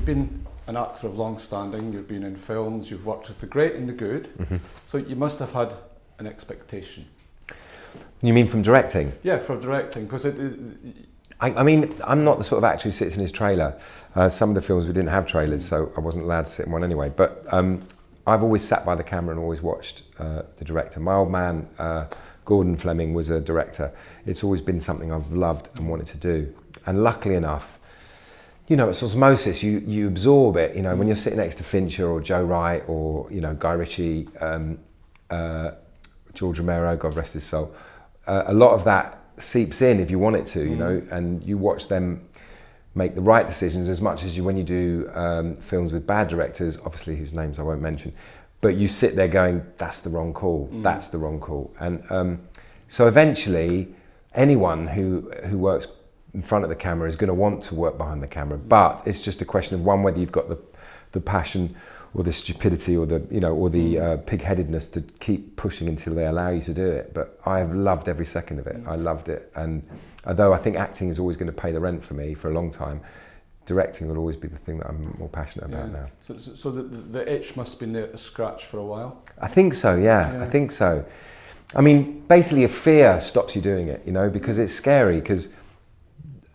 been an actor of long standing, you've been in films, you've worked with the great and the good, so you must have had an expectation. You mean from directing? Yeah, for directing, because I mean, I'm not the sort of actor who sits in his trailer. Some of the films we didn't have trailers, so I wasn't allowed to sit in one anyway. But I've always sat by the camera and always watched the director. My old man, Gordon Flemyng, was a director. It's always been something I've loved and wanted to do. And luckily enough, you know, it's osmosis, you absorb it. You know, when you're sitting next to Fincher or Joe Wright or, you know, Guy Ritchie, George Romero, God rest his soul, a lot of that seeps in if you want it to, you know, and you watch them make the right decisions as much as when you do films with bad directors, obviously whose names I won't mention, but you sit there going, that's the wrong call, that's the wrong call. And so eventually anyone who works in front of the camera is going to want to work behind the camera, but it's just a question of one, whether you've got the passion or the stupidity or the, you know, or the pig-headedness to keep pushing until they allow you to do it. But I've loved every second of it. I loved it. And although I think acting is always going to pay the rent for me for a long time, directing will always be the thing that I'm more passionate about now. So the itch must have been there to scratch for a while? I think so, yeah. I think so. I mean, basically a fear stops you doing it, you know, because it's scary, because,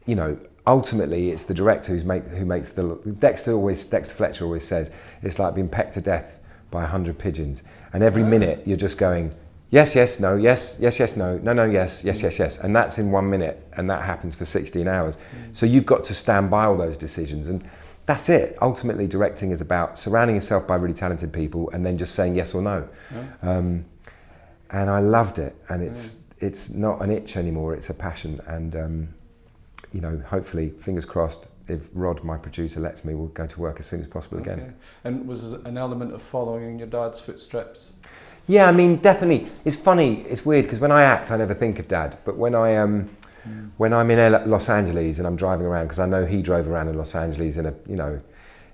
you know, ultimately it's the director who makes the... Dexter Fletcher always says, it's like being pecked to death by 100 pigeons. And every minute you're just going, yes, yes, no, yes, yes, yes, no, no, no, yes, yes, yes, yes. And that's in 1 minute, and that happens for 16 hours. So you've got to stand by all those decisions. And that's it. Ultimately, directing is about surrounding yourself by really talented people and then just saying yes or no. And I loved it. And it's not an itch anymore, it's a passion. And you know, hopefully, fingers crossed, if Rod, my producer, lets me, we'll go to work as soon as possible again. And was there an element of following in your dad's footsteps? Yeah, I mean, definitely. It's funny, it's weird, because when I act, I never think of Dad. But when when I'm in Los Angeles and I'm driving around, because I know he drove around in Los Angeles in a, you know,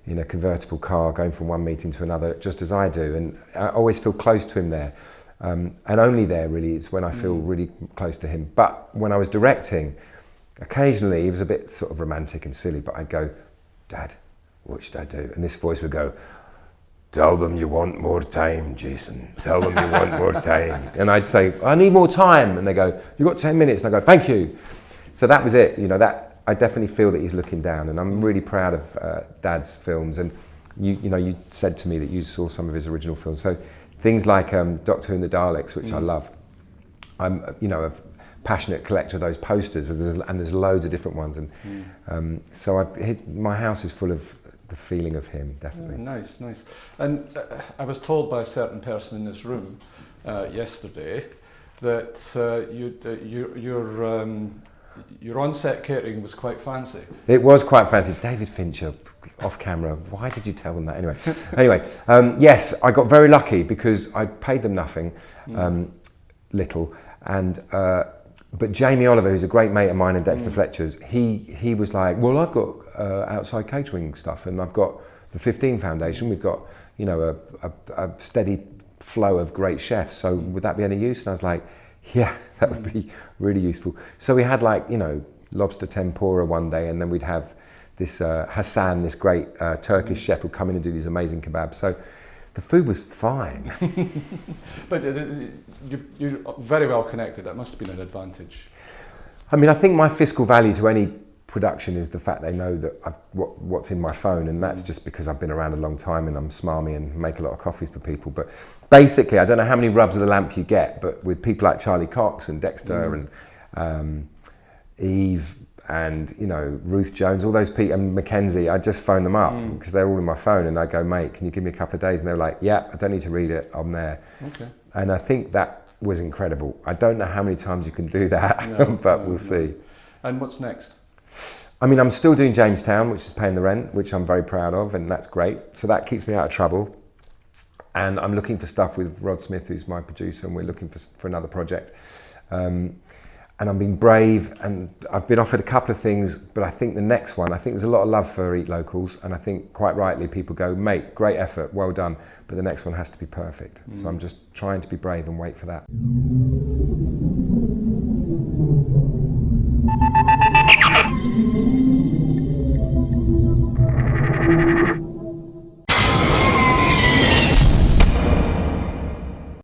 in a convertible car, going from one meeting to another, just as I do. And I always feel close to him there. And only there, really, is when I feel really close to him. But when I was directing, occasionally, he was a bit sort of romantic and silly, but I'd go, Dad, what should I do? And this voice would go, tell them you want more time, Jason. Tell them you want more time. And I'd say, I need more time. And they go, you've got 10 minutes. And I go, thank you. So that was it. You know, that I definitely feel that he's looking down. And I'm really proud of Dad's films. And you know, you said to me that you saw some of his original films. So things like Doctor Who and the Daleks, which I love. I'm, you know, a passionate collector of those posters, and there's loads of different ones. And so my house is full of the feeling of him, definitely. Nice, nice. And I was told by a certain person in this room yesterday that your on-set catering was quite fancy. It was quite fancy. David Fincher, off camera, why did you tell them that? Anyway, yes, I got very lucky because I paid them nothing, little, and but Jamie Oliver, who's a great mate of mine and Dexter Fletcher's, he was like, well, I've got outside catering stuff, and I've got the 15 Foundation. We've got, you know, a steady flow of great chefs. So would that be any use? And I was like, yeah, that would be really useful. So we had, like, you know, lobster tempura one day, and then we'd have this Hassan, this great Turkish chef, who'd come in and do these amazing kebabs. So the food was fine. But you're very well connected. That must have been an advantage. I mean, I think my fiscal value to any production is the fact they know that what's in my phone, and that's just because I've been around a long time and I'm smarmy and make a lot of coffees for people. But basically, I don't know how many rubs of the lamp you get, but with people like Charlie Cox and Dexter and Eve and, you know, Ruth Jones, all those people, and Mackenzie, I just phone them up because they're all in my phone, and I go, mate, can you give me a couple of days? And they're like, yeah, I don't need to read it, I'm there. Okay. And I think that was incredible. I don't know how many times you can do that, but we'll see. And what's next? I mean, I'm still doing Jamestown, which is paying the rent, which I'm very proud of, and that's great. So that keeps me out of trouble. And I'm looking for stuff with Rod Smith, who's my producer, and we're looking for another project. And I'm being brave, and I've been offered a couple of things, but I think the next one, I think there's a lot of love for Eat Locals, and I think quite rightly people go, mate, great effort, well done, but the next one has to be perfect. So I'm just trying to be brave and wait for that.